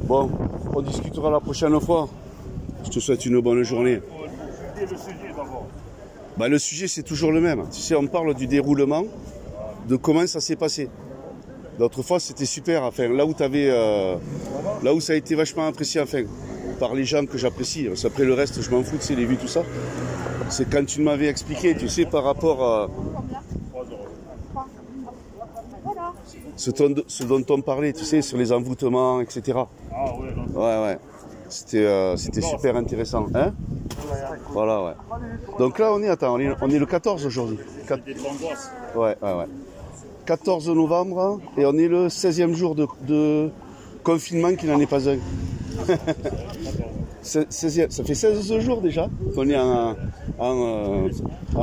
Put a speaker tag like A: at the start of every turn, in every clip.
A: Bon, on discutera la prochaine fois. Je te souhaite une bonne journée.
B: Le sujet d'abord.
A: Bah, le sujet, c'est toujours le même. Tu sais, on parle du déroulement, de comment ça s'est passé. L'autre fois, c'était super. Enfin, là où là où ça a été vachement apprécié, enfin, par les gens que j'apprécie. Après le reste, je m'en fous, tu sais, les vues, tout ça. C'est quand tu m'avais expliqué, tu sais, par rapport à ce dont on parlait, tu sais, sur les envoûtements, etc.
B: Ah ouais, non.
A: Ouais. C'était super intéressant. Hein? Voilà, ouais. Donc là, on est le 14 aujourd'hui.
B: C'était de l'angoisse.
A: Ouais. 14 novembre, et on est le 16e jour de confinement qui n'en est pas un. 16e, ça fait 16 jours déjà qu'on est en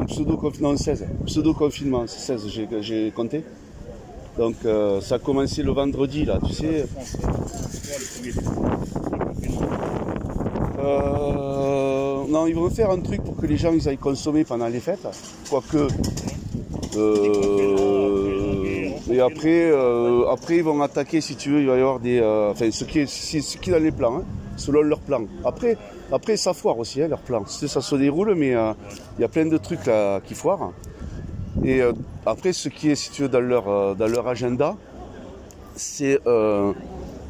A: pseudo-confinement, 16. Pseudo-confinement, c'est 16, j'ai compté. Donc ça a commencé le vendredi, là, tu sais. Non, ils vont faire un truc pour que les gens ils aillent consommer pendant les fêtes. Quoique... et après ils vont attaquer, si tu veux, il va y avoir des... enfin, ce qui est dans les plans, hein, selon leur plan. Après ça foire aussi, hein, leur plan. Ça se déroule, mais il y a plein de trucs là qui foirent. Et après, ce qui est, si tu veux, dans leur agenda, c'est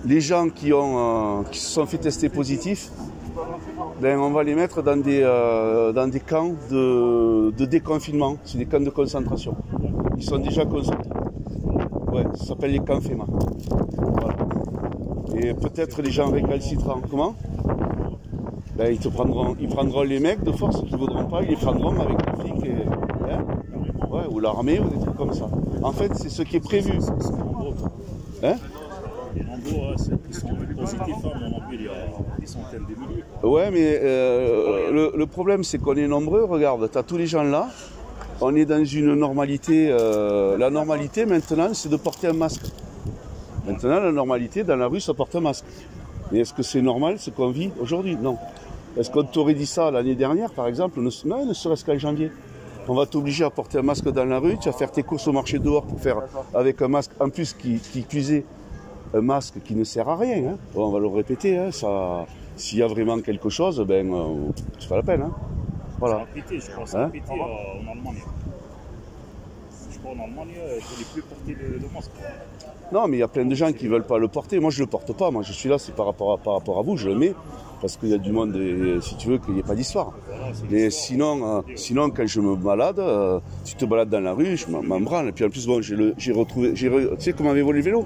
A: les gens qui se sont fait tester positifs, ben, on va les mettre dans des camps de déconfinement. C'est des camps de concentration. Ils sont déjà concentrés. Ouais, ça s'appelle les camps FEMA. Voilà. Et peut-être les gens récalcitrants. Comment? Ben, ils prendront les mecs de force qui ne voudront pas, ils les prendront avec les flics et, hein, ouais, ou l'armée ou des trucs comme ça. En fait, c'est ce qui est prévu. Hein?
B: Les nombreux, qui sont positifs, on en il y a des centaines de milliers.
A: Ouais, mais le problème, c'est qu'on est nombreux. Regarde, tu as tous les gens là. On est dans une normalité. La normalité, maintenant, c'est de porter un masque. Maintenant, la normalité, dans la rue, ça porte un masque. Mais est-ce que c'est normal ce qu'on vit aujourd'hui? Non. Est-ce qu'on t'aurait dit ça l'année dernière, par exemple? Ne serait-ce qu'en janvier. On va t'obliger à porter un masque dans la rue. Tu vas faire tes courses au marché dehors pour faire avec un masque, en plus qui cuisait. Un masque qui ne sert à rien, hein. Bon, on va le répéter, hein. Ça, s'il y a vraiment quelque chose, ben, c'est pas la peine, hein. Voilà.
B: Ça a pété, je crois, ça a pété en Allemagne. Je crois en Allemagne, il ne fallait plus porter le masque.
A: Non, mais il y a plein de gens qui ne veulent pas le porter. Moi, je ne le porte pas. Moi, je suis là, c'est par rapport à vous, je le mets. Parce qu'il y a du monde, si tu veux, qu'il n'y ait pas d'histoire. Mais sinon, quand je me balade, tu te balades dans la rue, je m'en branle. Et puis en plus, bon, j'ai retrouvé... Tu sais qu'on m'avait volé le vélo?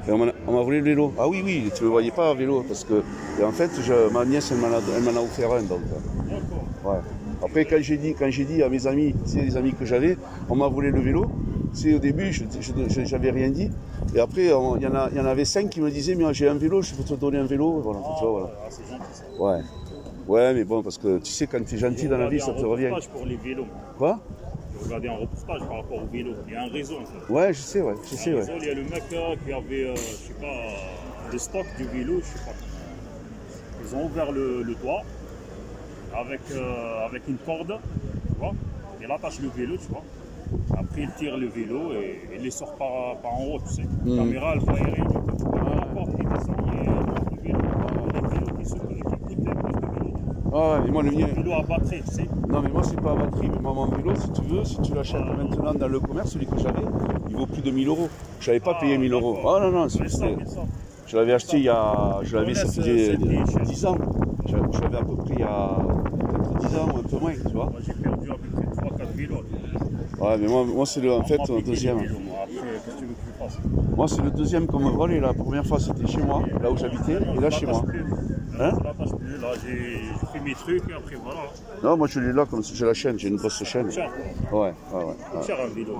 A: Et on m'a volé le vélo. Ah oui, tu ne me voyais pas à vélo. Parce que, et en fait, ma nièce, elle m'en a offert un. Donc, ouais. Après, quand j'ai dit à mes amis, tu sais, les amis que j'avais, on m'a volé le vélo. C'est au début, j'avais rien dit. Et après, il y en avait 5 qui me disaient, mais j'ai un vélo, je peux te donner un vélo. Voilà, voilà.
B: C'est gentil, ça.
A: Ouais, mais bon, parce que tu sais, quand tu es gentil dans la vie, ça te revient.
B: Pour les vélos.
A: Quoi?
B: J'ai regardé un reportage par rapport au vélo. Il y a un réseau, en fait.
A: Ouais, je sais.
B: Il y a le mec qui avait, je sais pas, le stock du vélo, je sais pas. Ils ont ouvert le toit avec une corde, tu vois. Il attache le vélo, tu vois. Après, il tire le vélo et il les sort par en haut, tu sais. La caméra, elle va aérer, la porte qui descend et le vélo. Les vélos qui coûtent plus de vélo.
A: Ah ouais, mais moi, le mien...
B: vélo à batterie, tu sais.
A: Non, mais moi, c'est pas à batterie. Mais moi, mon vélo, si tu l'achètes maintenant dans le commerce, celui que j'avais, il vaut plus de 1000 €. Je n'avais pas payé 1000 €. Ah non, c'était... Je l'avais acheté ça faisait 10 ans. Je l'avais à peu près il y a peut-être 10 ans ou un peu moins, tu vois.
B: Moi, j'ai perdu à peu près 3-4 vélos.
A: Ouais, mais moi c'est en fait le deuxième.
B: Après, qu'est-ce que tu veux que je fasse?
A: Moi, c'est le deuxième qu'on me vole. Et la première fois, c'était chez moi, là où j'habitais, et là, chez moi.
B: Hein? Je l'attache plus. Là, j'ai fait mes trucs et après, voilà.
A: Non, moi, je l'ai là, comme j'ai la chaîne, j'ai une grosse chaîne.
B: Cher.
A: Ouais.
B: C'est cher un vélo.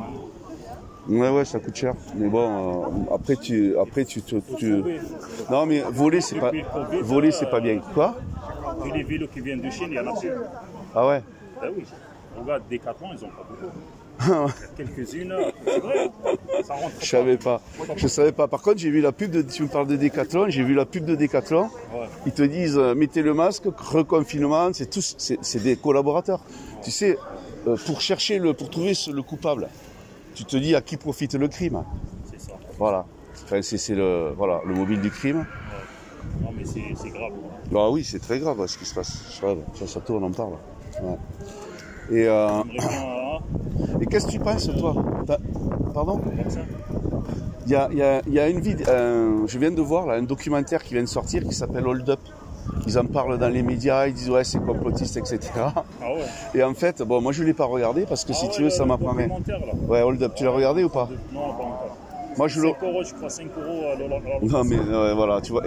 A: Ouais, ça coûte cher. Mais bon, après tu. Non, mais voler, c'est pas bien. Quoi?
B: Vu les vélos qui viennent de Chine, il y en a plus.
A: Ah ouais?
B: Ben oui. Regarde, Decathlon, ils ont pas beaucoup. Quelques-unes, c'est vrai. Ça rentre.
A: Je savais pas. Par contre, j'ai vu la pub tu me parles de Decathlon, j'ai vu la pub de Decathlon.
B: Ouais.
A: Ils te disent, mettez le masque, reconfinement, c'est des collaborateurs. Tu sais, pour trouver le coupable, tu te dis à qui profite le crime.
B: C'est ça.
A: Voilà. Enfin, c'est le mobile du crime.
B: Non, mais c'est grave.
A: Bah oui, c'est très grave ce qui se passe. Ça tourne, on en parle. Ouais. Et,
B: J'aimerais bien,
A: et qu'est-ce que tu penses, toi? Pardon?
B: comme ça.
A: Il y a une vidéo, je viens de voir là, un documentaire qui vient de sortir qui s'appelle Hold Up. Ils en parlent dans les médias, ils disent ouais c'est complotiste, etc.
B: Ah ouais.
A: Et en fait, bon moi je ne l'ai pas regardé parce que si tu veux ça m'apprend rien. Ouais, Hold Up, tu l'as regardé ou pas?
B: Non, pas encore.
A: Moi je le...
B: 5 euros, je crois, 5 euros à l'heure.
A: Non mais voilà, tu vois,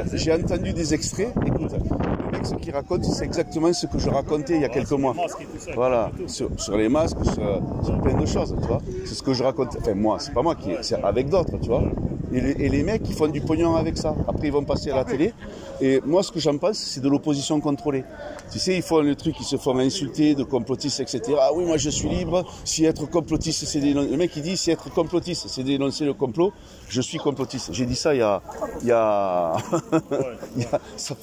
A: j'ai entendu des extraits, écoute, le mec ce qu'il raconte c'est exactement ce que je racontais il y a quelques mois. Voilà, sur les masques, sur plein de choses, tu vois. C'est ce que je raconte, enfin moi, c'est pas moi, c'est avec d'autres, tu vois. Et les mecs, ils font du pognon avec ça. Après, ils vont passer à la télé. Et moi, ce que j'en pense, c'est de l'opposition contrôlée. Tu sais, ils font le truc, ils se font insulter de complotistes, etc. Ah oui, moi, je suis libre. Si être complotiste, c'est dénoncer... Le mec, il dit, si être complotiste, c'est dénoncer le complot, je suis complotiste. J'ai dit ça il y a... ça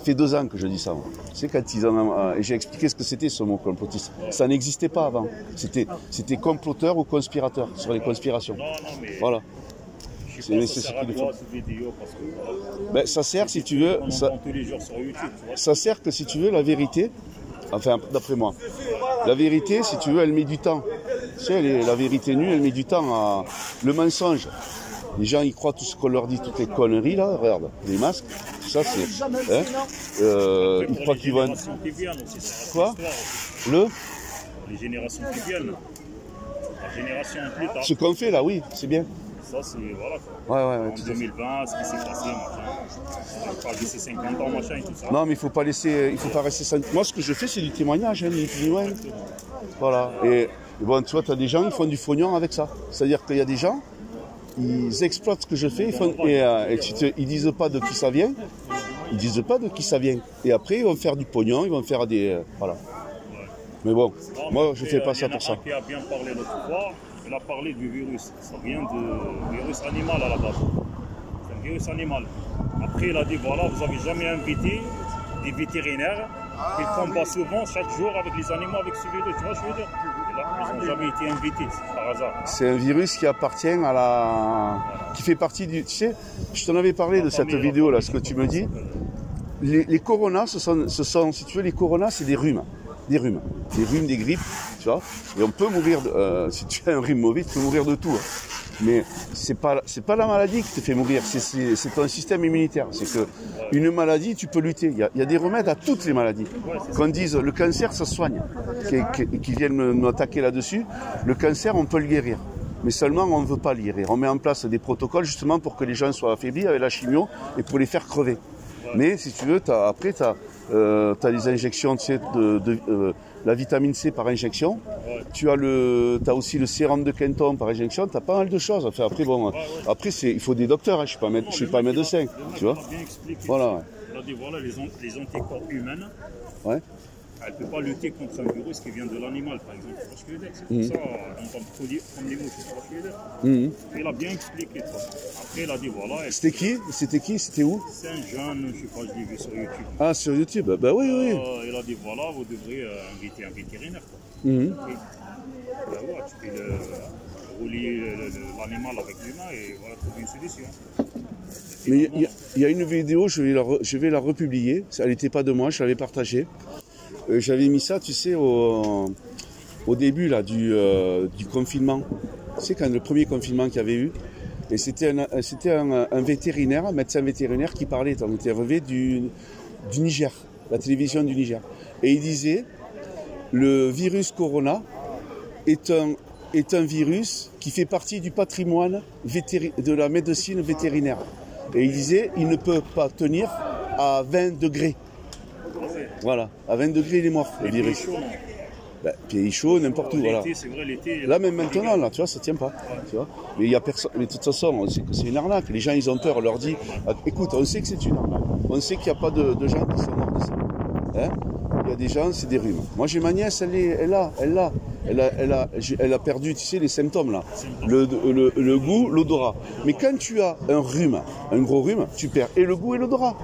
A: fait 2 ans que je dis ça. Moi. Tu sais, quand ils ont... et j'ai expliqué ce que c'était, ce mot complotiste. Ça n'existait pas avant. C'était comploteur ou conspirateur, sur les conspirations.
B: Non, mais...
A: Voilà.
B: C'est ça vidéo parce que
A: ben, ça sert si tu veux
B: tous les jours sur YouTube, tu vois.
A: Ça sert que si tu veux la vérité, enfin d'après moi la vérité si tu veux elle met du temps, tu sais, la vérité nue elle met du temps à le mensonge. Les gens ils croient tout ce qu'on leur dit, toutes les conneries là, regarde, les masques, tout ça c'est hein, ils croient qu'ils vont quoi
B: les générations qui viennent, la génération plus tard.
A: Ce qu'on fait là, oui, c'est bien.
B: Ça, c'est, voilà,
A: ouais,
B: en 2020, ce qui s'est passé, machin. On va pas laisser 50 ans, machin, et tout ça.
A: Non, mais il faut pas rester 50. Moi, ce que je fais, c'est du témoignage, hein, ni plus ni moins. Voilà. Et bon, tu vois, tu as des gens, ils font du fognon avec ça. C'est-à-dire qu'il y a des gens, ils exploitent ce que je fais, ils disent pas de qui ça vient. Ils disent pas de qui ça vient. Et après, ils vont faire du pognon, ils vont faire des... voilà. Mais bon, moi, je fais pas ça pour ça.
B: Qui a bien parlé l'autre fois. Il a parlé du virus. Ça vient de virus animal à la base. C'est un virus animal. Après, il a dit voilà, vous n'avez jamais invité des vétérinaires qui combattent souvent chaque jour avec les animaux avec ce virus. Tu vois ce que je veux dire? Et là, ils n'ont jamais été invités, par hasard.
A: C'est un virus qui appartient à la. Qui fait partie du. Tu sais, je t'en avais parlé de cette vidéo là, ce que tu me dis. Les coronas, ce sont, si tu veux, les coronas, c'est des rhumes. Des rhumes, des grippes, tu vois. Et on peut mourir, si tu as un rhume mauvais, tu peux mourir de tout. Hein. Mais c'est pas la maladie qui te fait mourir, c'est ton système immunitaire. C'est que une maladie, tu peux lutter. Il y a des remèdes à toutes les maladies. Qu'on dise le cancer, ça se soigne. Qui viennent nous attaquer là-dessus, le cancer, on peut le guérir. Mais seulement, on ne veut pas le guérir. On met en place des protocoles justement pour que les gens soient affaiblis avec la chimio et pour les faire crever. Mais si tu veux, après, tu as les injections, tu sais, la vitamine C par injection. Tu as aussi le sérum de Kenton par injection. Tu as pas mal de choses. Enfin, après, bon, après il faut des docteurs. Hein. Je ne suis pas médecin. Tu vois. Voilà. Ouais.
B: Il a dit voilà, les anticorps humains.
A: Ouais.
B: Elle ne peut pas lutter contre un virus qui vient de l'animal, par exemple. C'est ce que je veux dire. C'est pour ça qu'on entend produire comme les mouches. C'est ce que je veux dire. Il a bien expliqué ça. Après, il a dit voilà.
A: C'était qui? C'était où?
B: C'est un jeune, je sais pas, je l'ai vu sur YouTube.
A: Ah, sur YouTube? Bah oui, oui.
B: Il a dit voilà, vous devrez inviter un vétérinaire.
A: Ouais,
B: tu peux relier l'animal avec l'humain et voilà, trouver une solution.
A: Mais il y a une vidéo, je vais la republier. Elle n'était pas de moi, je l'avais partagée. J'avais mis ça, tu sais, au début là, du confinement. Tu sais, quand le premier confinement qu'il y avait eu. Et c'était un vétérinaire, un médecin vétérinaire qui parlait, on était relevé du Niger, la télévision du Niger. Et il disait, le virus corona est un virus qui fait partie du patrimoine de la médecine vétérinaire. Et il disait, il ne peut pas tenir à 20 degrés. Voilà, à 20 degrés, il est mort, le virus. Ben, pays chaud, n'importe où, voilà.
B: C'est vrai, l'été.
A: Là, même maintenant, là, tu vois, ça tient pas. Tu vois. Mais il y a personne. Mais de toute façon, on sait que c'est une arnaque. Les gens, ils ont peur. On leur dit, écoute, on sait que c'est une arnaque. On sait qu'il n'y a pas de gens qui sont morts de ça. Hein? Il y a des gens, c'est des rhumes. Moi, j'ai ma nièce, elle a perdu, tu sais, les symptômes là. Le goût, l'odorat. Mais quand tu as un rhume, un gros rhume, tu perds et le goût et l'odorat.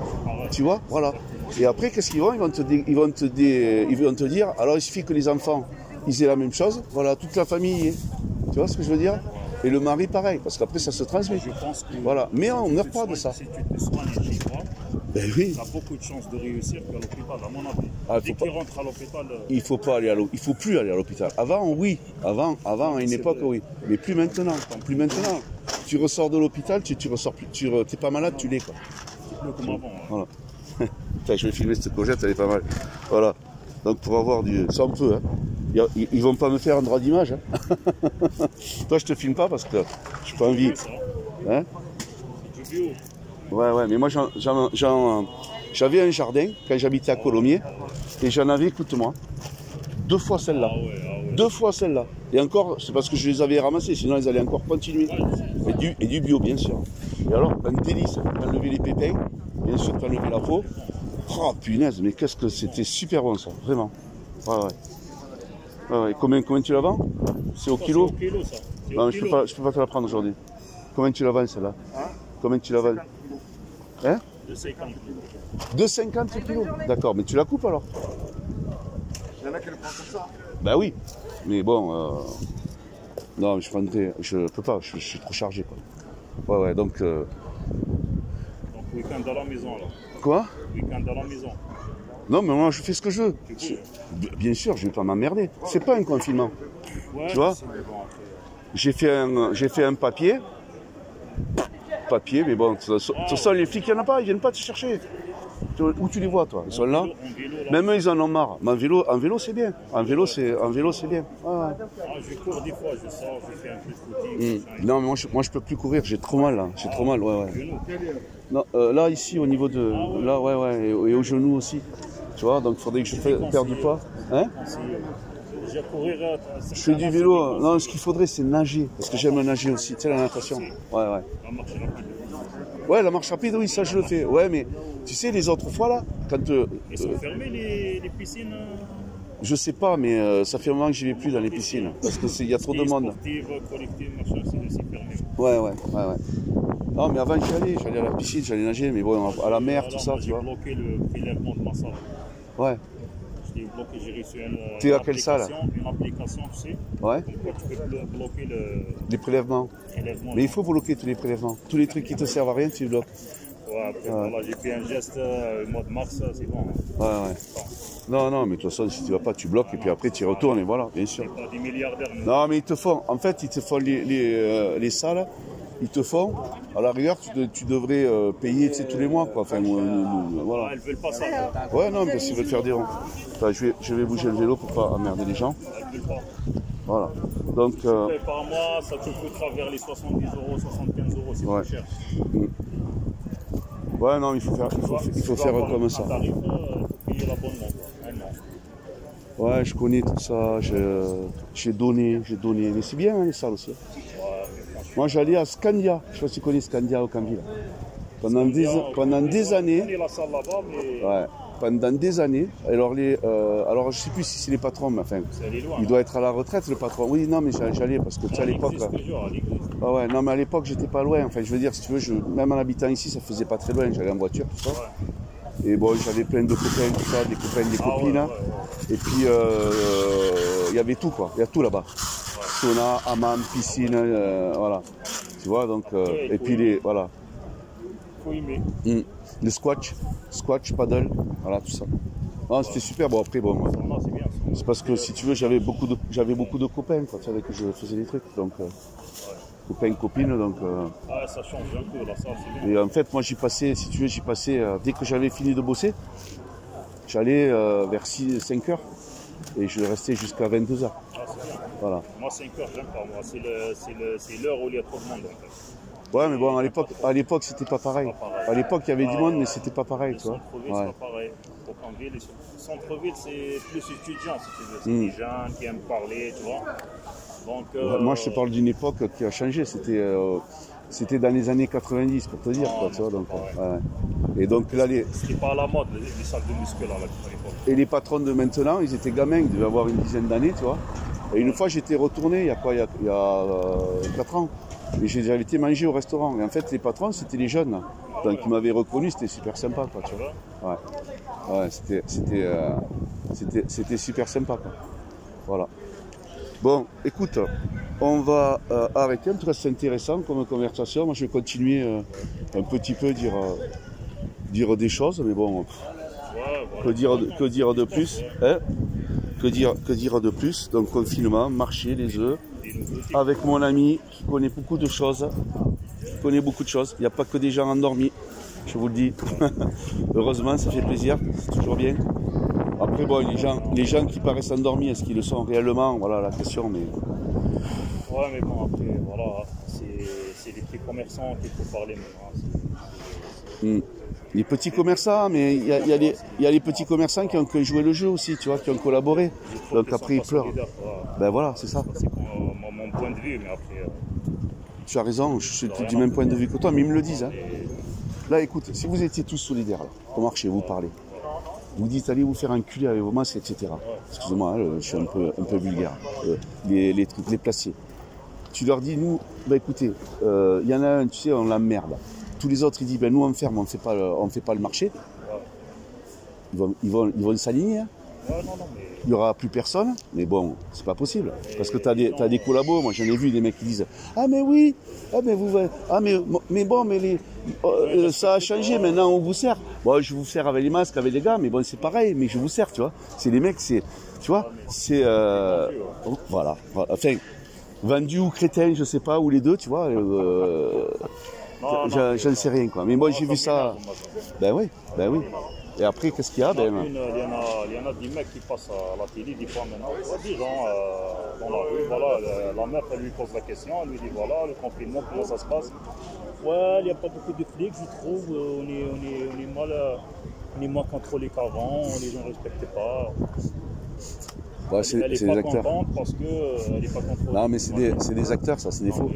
A: Tu vois, voilà. Et après, qu'est-ce qu'ils vont? Ils vont te dire, alors il suffit que les enfants, ils aient la même chose. Voilà, toute la famille y est. Tu vois ce que je veux dire? Et le mari, pareil, parce qu'après, ça se transmet.
B: Je pense que
A: Voilà. Mais on ne meurt pas de ça.
B: si tu te soignes chez toi,
A: Ben oui.
B: tu as beaucoup de chances de réussir qu'à l'hôpital, à mon avis.
A: Ah,
B: Dès
A: faut pas-
B: qu'il rentre à l'hôpital,
A: Il faut pas aller à l'hôpital. Il faut plus aller à l'hôpital. Avant, oui. Avant, à une époque, oui. Mais plus maintenant. Plus maintenant. Tu ressors de l'hôpital, tu ressors plus. T'es pas malade, tu l'es, quoi.
B: c'est plus comme avant.
A: Voilà. Putain, je vais filmer cette courgette, elle est pas mal. Voilà. Donc pour avoir du. Ça on peut, hein. Ils vont pas me faire un droit d'image. Hein. Toi, je te filme pas parce que je suis pas envie.
B: Ça,
A: Hein?
B: c'est du bio.
A: Ouais, mais moi j'avais un jardin quand j'habitais à Colomiers et j'en avais, écoute-moi, 2 fois celle-là.
B: Ah ouais.
A: 2 fois celle-là. Et encore, c'est parce que je les avais ramassés, sinon ils allaient encore continuer. Et du bio, bien sûr. Et alors, un délice, t'enlever les pépins, bien sûr, t'enlever la peau. Oh punaise, mais qu'est-ce que c'était super bon ça, vraiment. Ouais. Combien tu la vends? C'est au kilo?
B: C'est au kilo, ça. C'est
A: Non,
B: au
A: mais
B: kilo.
A: je peux pas te la prendre aujourd'hui. Combien tu la vends celle-là? Combien tu la vends? Hein?
B: De 50 kilos.
A: De 50 kilos. D'accord, mais tu la coupes alors?
C: Il y en a qui le prennent comme ça.
A: Bah oui, mais bon, non, je peux pas, je suis trop chargé quoi. Ouais, donc,
B: Donc, week-end à la maison, alors.
A: quoi?
B: Week-end à la maison.
A: Non, mais moi je fais ce que je veux.
B: Tu peux.
A: Bien sûr, je vais pas m'emmerder. C'est pas un confinement.
B: Ouais,
A: Tu vois?
B: c'est bon, après.
A: J'ai fait un papier, mais bon, de toute façon, les flics, il n'y en a pas, ils viennent pas te chercher. Où tu les vois, toi? Ils sont là.
B: En vélo, là.
A: Même eux, ils en ont marre. Mais en vélo, c'est bien. En vélo, c'est bien. Ah.
B: Je cours des fois, je sors, je fais un peu de footing.
A: Non, mais moi, je peux plus courir. J'ai trop mal, là. J'ai trop mal, ouais. Non, là, ici, au niveau de... Là, ouais, et au genou aussi. Tu vois, donc il faudrait que je perde du poids. Hein?
B: J'ai courir.
A: Je fais du vélo. Non, ce qu'il faudrait, c'est nager. Parce que j'aime nager aussi. Tu sais, la natation. Ouais.
B: La marche rapide.
A: Ouais, la marche rapide, oui, ça, je le fais. Ouais, mais tu sais, les autres fois, là, quand...
B: Ils sont fermés, les piscines.
A: Je sais pas, mais ça fait un moment que j'y vais plus dans les piscines. Parce qu'il y a trop de monde.
B: Sportive, collective, machin, c'est fermé.
A: Ouais. Non, mais avant, j'allais à la piscine, j'allais nager, mais bon, à la mer, tout ça,
B: Moi,
A: tu
B: j'ai
A: vois.
B: bloqué le prélèvement de ma salle.
A: Ouais.
B: Je l'ai bloqué, j'ai reçu
A: T'es à quelle salle?
B: Une application, tu sais.
A: Ouais.
B: Comme quoi tu peux bloquer le
A: Les prélèvements.
B: prélèvement.
A: Mais il faut bloquer tous les prélèvements. Tous les trucs qui te servent à rien, tu les bloques.
B: Ouais, après, voilà, j'ai fait un geste au mois de mars, c'est bon.
A: Ouais. Non, mais de toute façon, si tu vas pas, tu bloques et puis après tu y retournes et voilà, bien sûr.
B: C'est pas des milliardaires.
A: Non, mais ils te font, en fait, ils te font les salles, ils te font, à la rigueur, tu devrais payer, tu sais, tous les mois, quoi. Enfin, voilà.
B: Elles veulent pas ça.
A: Ouais, non, parce qu'ils veulent faire des ronds. Enfin, je vais bouger le vélo pour pas emmerder les gens.
B: Elles veulent pas.
A: Voilà. Donc,
B: Et par mois, ça te coûtera vers les 70 euros, 75 euros, c'est
A: Ouais.
B: plus cher.
A: ouais, non, il faut faire comme ça.
B: Un tarif, il faut payer l'abonnement. Un an.
A: Ouais, je connais tout ça, j'ai donné. Mais c'est bien, hein, les salles aussi. Moi, j'allais à Scandia. Je sais pas si tu connais Scandia au Cambie. Pendant des années.
B: On est la salle là-bas, mais
A: Ouais. Pendant des années. Alors, je sais plus si c'est les patrons, mais enfin,
B: c'est allé loin.
A: il doit être à la retraite, le patron. Oui, non, mais j'allais parce que tu sais, à l'époque.
B: L'église, toujours, à l'église.
A: Ah ouais, non, mais à l'époque, j'étais pas loin. Enfin, je veux dire, si tu veux, même en habitant ici, ça faisait pas très loin. J'allais en voiture, tout ça.
B: Ouais.
A: Et bon, j'avais plein de copains, tout ça, des copains, des copines. Hein. Et puis, il y avait tout, quoi. Il y a tout là-bas. Sauna, hammam, piscine, voilà. Tu vois, donc, et puis voilà.
B: Faut aimer.
A: Les squash, paddle, voilà, tout ça. Non, c'était super. Bon, après, bon, moi,
B: Non, c'est bien. Ça.
A: c'est parce que si tu veux, j'avais beaucoup de copains, quoi, tu sais, avec qui je faisais des trucs. Donc, copains, copines, donc.
B: Ah, ça change un peu, la salle, c'est bien.
A: Et en fait, moi, j'y passais, dès que j'avais fini de bosser, j'allais vers 5 heures et je restais jusqu'à 22 heures.
B: Ah, c'est bien.
A: Voilà.
B: Moi, 5 heures, j'aime pas. Moi, c'est l'heure où il y a trop de monde, en fait.
A: Ouais, mais bon, à l'époque, c'était pas pareil. À l'époque, il y avait du monde, mais c'était pas pareil,
B: Le
A: tu vois.
B: centre-ville,
A: Ouais.
B: c'est pas pareil. Au Canville, le centre-ville, c'est plus étudiant, si tu veux. C'est des jeunes qui aiment parler, tu vois. Donc,
A: Moi, je te parle d'une époque qui a changé. C'était dans les années 90, pour te dire, quoi, tu vois. Donc, ouais. Et donc là,
B: c'était pas à la mode, les salles de muscu, là, à l'époque.
A: et les patrons de maintenant, ils étaient gamins, ils devaient avoir une dizaine d'années, tu vois. Et une fois, j'étais retourné, il y a 4 ans. Et j'avais été manger au restaurant. Et en fait, les patrons, c'était les jeunes. Donc, ils m'avaient reconnu, c'était super sympa, quoi, tu vois. Ouais, c'était super sympa, quoi. Voilà. Bon, écoute, on va arrêter. En tout cas, c'est intéressant comme conversation. Moi, je vais continuer un petit peu dire des choses, mais bon, que dire de plus, hein? Que dire de plus? Donc, confinement, marché, les œufs, avec mon ami qui connaît beaucoup de choses. Il n'y a pas que des gens endormis, je vous le dis. Heureusement, ça fait plaisir, c'est toujours bien. Après, bon, les gens qui paraissent endormis, est-ce qu'ils le sont réellement? Voilà la question, mais...
B: Ouais, mais bon, après, voilà, c'est les petits commerçants qu'il faut parler maintenant.
A: Les petits commerçants, mais il y a les petits commerçants qui ont joué le jeu aussi, tu vois, qui ont collaboré. Donc après, ils pleurent. Ben voilà, c'est ça.
B: C'est mon point de vue, mais après...
A: Tu as raison, je suis du même point de vue que toi, mais ils me le disent. Hein. Là, écoute, si vous étiez tous solidaires, là, au marché, vous parlez. Vous dites, allez vous faire enculer avec vos masques, etc. Excusez-moi, hein, je suis un peu vulgaire. Les trucs, les placiers. Tu leur dis, nous, bah écoutez, il y en a un, tu sais, on l'emmerde. Tous les autres, ils disent, ben nous on ferme, on fait pas le marché. Ils vont s'aligner. Hein. Il n'y aura plus personne, mais bon, c'est pas possible. Parce que tu as des collabos, moi j'en ai vu des mecs qui disent, ah mais oui, ah mais vous, ah mais bon, mais ça a changé, maintenant on vous sert. Bon, je vous sers avec les masques, avec les gars, mais bon, c'est pareil, mais je vous sers, tu vois. C'est les mecs, tu vois, c'est, voilà. Enfin, vendu ou crétin, je sais pas, ou les deux, tu vois. J'en sais rien, quoi. Mais moi, j'ai vu ça. Ben oui. Et après, qu'est-ce qu'il y a?
B: Il y en a des mecs qui passent à la télé, des fois maintenant. Des gens dans la rue, voilà, la meuf, elle lui pose la question, elle lui dit voilà, le confinement, comment ça se passe? Ouais, il n'y a pas beaucoup de flics, je trouve. On est moins contrôlés qu'avant, les gens ne respectent pas.
A: Ouais, c'est des acteurs.
B: Parce qu'elle n'est pas contrôlée.
A: Non, mais c'est des acteurs, ça, c'est des faux.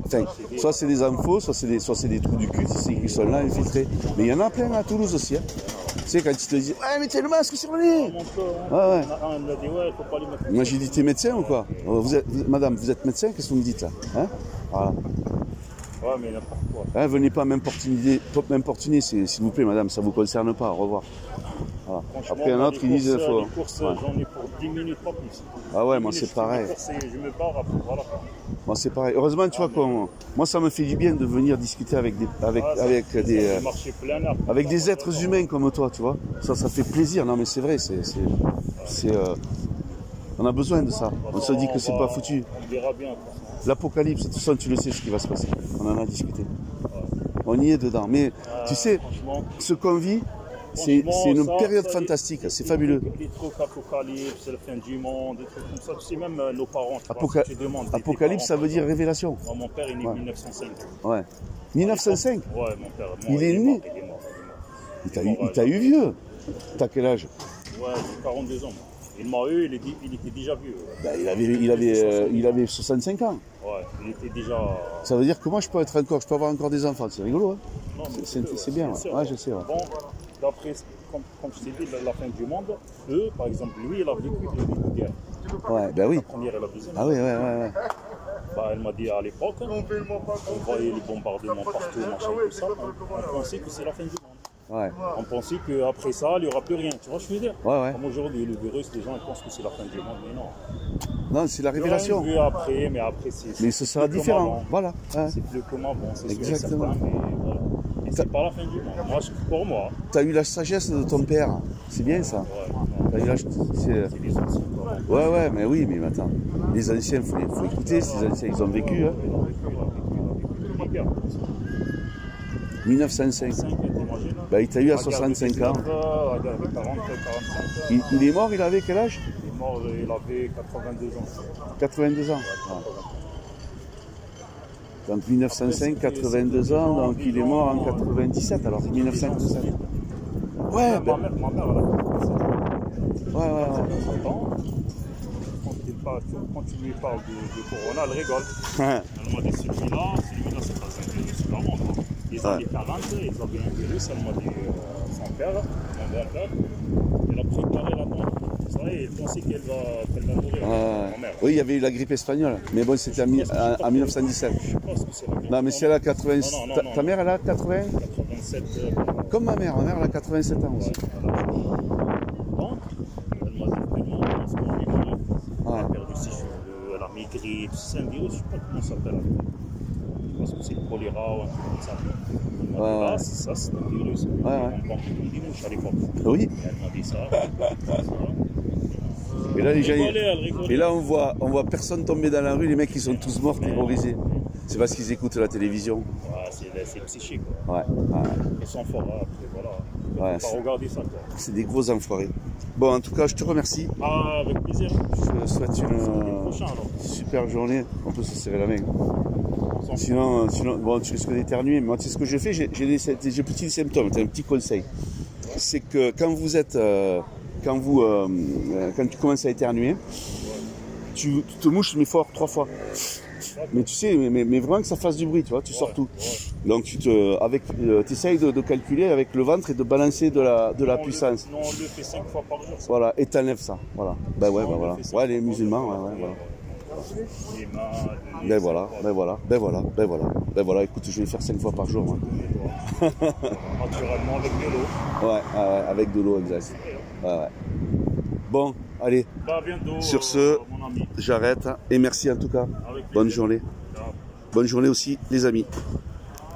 A: Enfin, soit c'est des infos, soit c'est des trous du cul qui sont là infiltrés. Mais il y en a plein à Toulouse aussi. Hein. Tu sais, quand ils te disent ouais, mettez le masque sur le nez. Ouais. Moi j'ai dit, t'es médecin ou quoi? Madame, vous êtes médecin? Qu'est-ce que vous me dites là? Hein? Voilà.
B: Ouais, mais n'importe quoi.
A: Hein, venez pas m'importuner, s'il vous plaît, madame, ça vous concerne pas. Au revoir. Voilà. Après, un autre qui dit
B: les courses, j'en ai pour 10 minutes, pas plus.
A: Ah ouais, moi c'est pareil.
B: Je me barre après, voilà.
A: Moi c'est pareil. Heureusement, tu vois, moi ça me fait du bien de venir discuter avec des êtres humains comme toi, tu vois. Ça fait plaisir. Non mais c'est vrai, on a besoin de ça. On se dit que c'est pas foutu.
B: On verra bien.
A: L'apocalypse, de toute façon, tu le sais ce qui va se passer. On en a discuté. On y est dedans. Mais tu sais, ce qu'on vit, c'est une période fantastique. C'est fabuleux.
B: Les trucs apocalypse, c'est la fin du monde, des trucs comme ça. Tu sais, même nos parents.
A: Apocalypse, ça veut dire révélation.
B: Moi, mon père est né en 1905.
A: Ouais. 1905?
B: Ouais, mon père.
A: Il est né. Il t'a eu vieux. T'as quel âge?
B: Ouais, j'ai 42 ans. Il m'a eu, il était déjà vieux.
A: Ben, il avait 65 ans.
B: Ouais, il était déjà...
A: Ça veut dire que moi je peux avoir encore des enfants, c'est rigolo, hein. C'est bien, ouais, je sais. Ouais.
B: Bon, d'après, comme je t'ai dit, la fin du monde, eux, par exemple, lui, il a vécu une guerre.
A: Ouais, ben oui.
B: La première et la deuxième.
A: Ah oui, ouais.
B: Bah, elle m'a dit à l'époque, on voyait les bombardements partout, machin, tout ça, on pensait que c'est la fin du monde.
A: Ouais.
B: On pensait qu'après ça, il n'y aura plus rien. Tu vois ce que je veux dire?
A: Ouais.
B: Comme aujourd'hui, le virus, les gens ils pensent que c'est la fin du monde, mais non.
A: Non, c'est la révélation.
B: Vu après, mais après,
A: mais ce sera différent. Voilà. Ouais.
B: C'est plus comment, bon, c'est
A: exactement.
B: Certain, mais voilà. Et c'est pas la fin du monde. Moi, pour moi.
A: Tu as eu la sagesse de ton père. C'est bien ça.
B: Ouais.
A: C'est les anciens. Ouais, mais oui, mais attends. Les anciens, il faut écouter. Ces anciens, ils ont vécu. Hein. 1905. Bah, il t'a eu à 65 ans. Il est mort, il avait quel âge?
B: Il est mort, il avait 82 ans.
A: 82 ans. Ouais. Donc 1905, 82 ans, donc il est mort en 97, alors 1997. Ouais,
B: ben... ma mère, elle a 87 ans.
A: Ouais.
B: Quand tu lui parles de Corona, elle rigole. Elle m'a dit celui-là, c'est pas un virus, c'est vraiment. Les années 40, ils avaient un virus, elle m'a dit son père, mon grand-père, elle a préparé la bombe. Ça, et elle pensait qu'elle va mourir. Ma mère.
A: Oui, il y avait eu la grippe espagnole, mais bon, c'était en 1917.
B: Je pense que c'est la grippe.
A: Non, mais si elle a 80...
B: Non.
A: Ta mère, elle a 80...
B: 87.
A: Comme ma mère elle a 87 ans aussi.
B: Donc, elle m'a dit tellement, parce qu'on lui elle a perdu ses cheveux, elle a maigri, grippes, c'est un virus, je sais pas comment ça s'appelle. Je pense que c'est le choléra ou un truc comme ça.
A: Ouais.
B: Là, ça, c'est un virus.
A: Ouais.
B: On pense comme des mouches à l'époque.
A: Oui.
B: Elle m'a dit ça.
A: Et là, les gens,
B: Elle rigolait.
A: et là on voit personne tomber dans la rue, les mecs ils sont tous morts, terrorisés. C'est parce qu'ils écoutent la télévision.
B: Ouais, c'est psychique. Quoi.
A: Ouais.
B: Ils sont forts, hein, après, voilà.
A: Ouais,
B: On va pas regarder ça. Quoi.
A: C'est des gros enfoirés. Bon, en tout cas, je te remercie.
B: Ah, avec plaisir.
A: Je te souhaite une
B: Prochain, alors.
A: super journée. On peut se serrer la main. Sinon, bon, tu risques d'éternuer. Moi, tu sais ce que je fais, j'ai petits symptômes. C'est un petit conseil. C'est que quand vous êtes, quand tu commences à éternuer, tu te mouches mais fort 3 fois. Mais tu sais, mais vraiment que ça fasse du bruit, tu vois, tu sors tout. Donc tu essayes de calculer avec le ventre et de balancer de la puissance.
B: Non, on le fait 5 fois par jour. Ça.
A: Voilà, et t'enlèves ça. Voilà. Ben ouais, ben voilà. Ouais, les musulmans, ouais, voilà.
B: Les mains,
A: Ben voilà. Écoute, je vais le faire 5 fois par jour, moi.
B: naturellement avec de l'eau.
A: Ouais, avec de l'eau, exact. Ouais. Bon, allez.
B: Bah, bientôt,
A: Sur ce,
B: mon ami.
A: j'arrête. Et merci en tout cas.
B: Avec plaisir.
A: Bonne journée.
B: Ciao.
A: Bonne journée aussi, les amis.